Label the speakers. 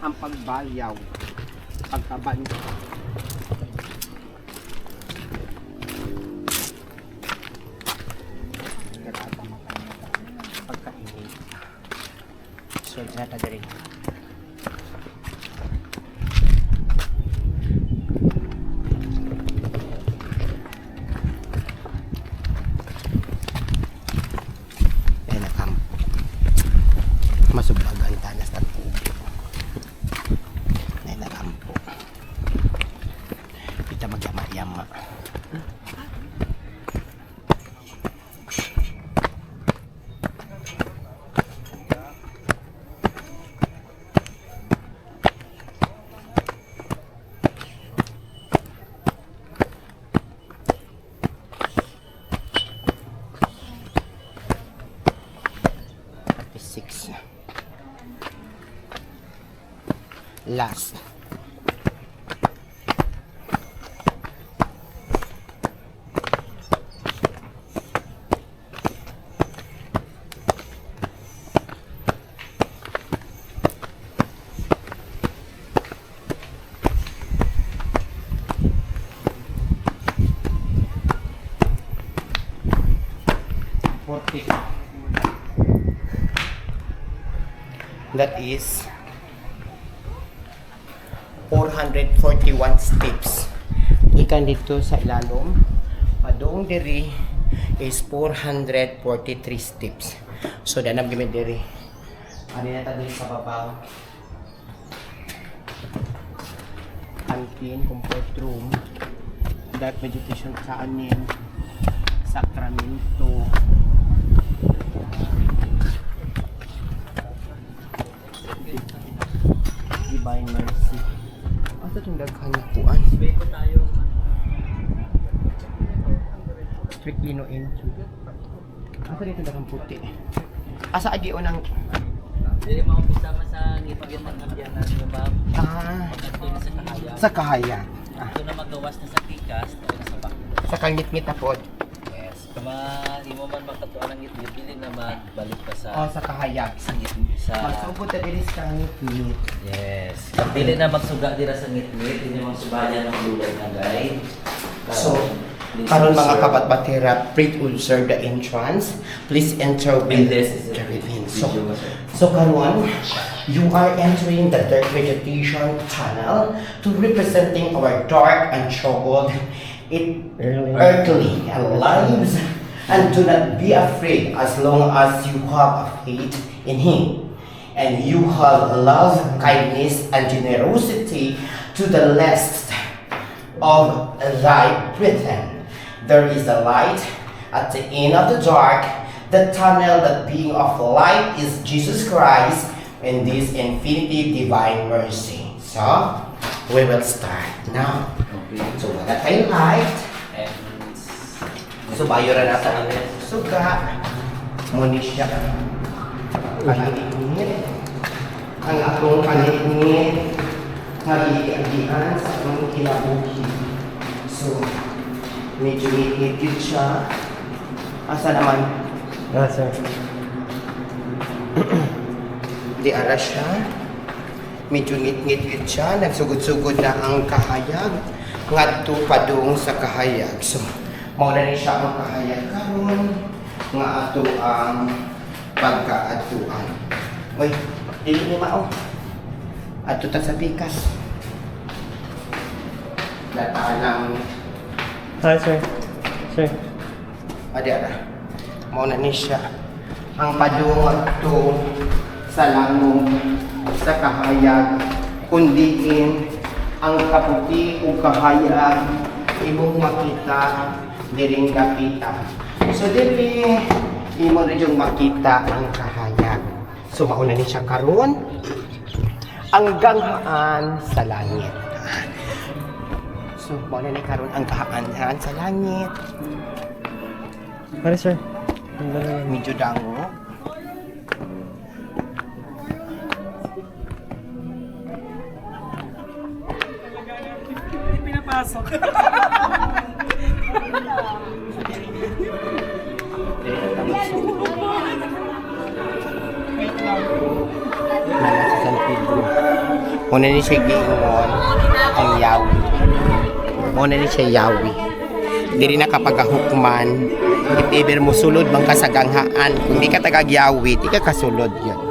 Speaker 1: ang pagbayaw. Pagkaban. Pagkainit. So, nata diri. Masublagan tanas ng tubig. Nay nakampo. Kita magyama-yama. Last. That is 441 steps. Ikan dito sa ilalom. Padung diri is 443 steps. So danam gimi diri. Ano na tayo sa babaw? Canteen, comfort room, dark vegetation sa anin, Sacramento. Divine Mercy. Asa itong daghan na kuan? Strictly no entry. Asa dito daghang puti? Asa adi o nang...
Speaker 2: Hindi mo kasama sa ngipagyan ng kabyanan ng ma'am. Ito na sa kahaya.
Speaker 1: Sa kahaya.
Speaker 2: Ito na magawas na sa kikas, ito na sa bak.
Speaker 1: Sa kangit-ngit na po.
Speaker 2: Yes. Kama di mo man makatuan ng ngit-ngit, dili na magbalik ka sa...
Speaker 1: Oh, sa kahaya.
Speaker 2: Sa ngit sa...
Speaker 1: Magsugod na dili sa kangit-ngit.
Speaker 2: Yes. Kung dili na magsuga dira sa ngit-ngit, hindi mo subayan ng gulay na guide.
Speaker 1: So, karon mga kabatbatera, pre-ulcer the entrance. Please enter with
Speaker 2: this.
Speaker 1: So karon, you are entering the dark vegetation tunnel to representing our dark and troubled earthly lives. And do not be afraid as long as you have a faith in Him. And you have love, kindness, and generosity to the last of thy brethren. There is a light at the end of the dark. The tunnel, that being of light, is Jesus Christ in this infinity divine mercy. So, we will start now.
Speaker 2: Okay.
Speaker 1: So, wala tayong light.
Speaker 2: And
Speaker 1: So, bayo na natin. Suga. Muni siya. Kalinit. Ang atong kalinit. Nag-iigian sa atong kinabuhi. So, medyo ngit-ngit siya. Asa naman?
Speaker 3: Sir.
Speaker 1: Di ara siya. Medyo ngit-ngit siya. Nagsugod-sugod na ang kahayag. Ngadto padung sa kahayag. So, mauna ni siya ang kahayag karon nga ato ang pagkaatuan. Uy, dili ni mao. Ato ta sa pikas. Dataan ng
Speaker 3: Hi, sir. Sir.
Speaker 1: adi ara. Mauna ni siya ang padung ato sa langong sa kahayag kundiin ang kaputi o kahayag imong makita diring kapita. So dili imo rin yung makita ang kahayag. So mauna ni siya karon ang ganghaan sa langit. So mauna ni karon ang ganghaan sa langit.
Speaker 3: Hi, sir.
Speaker 1: Medyo dango.
Speaker 4: Hindi pinapasok.
Speaker 1: Nasa San Pedro. Muna ni siya giingon ang yawi. Muna ni siya yawi. Diri na kapag hukman, if ever mo sulod bang kasaganghaan, kung di ka tagag yawi, di ka kasulod yun.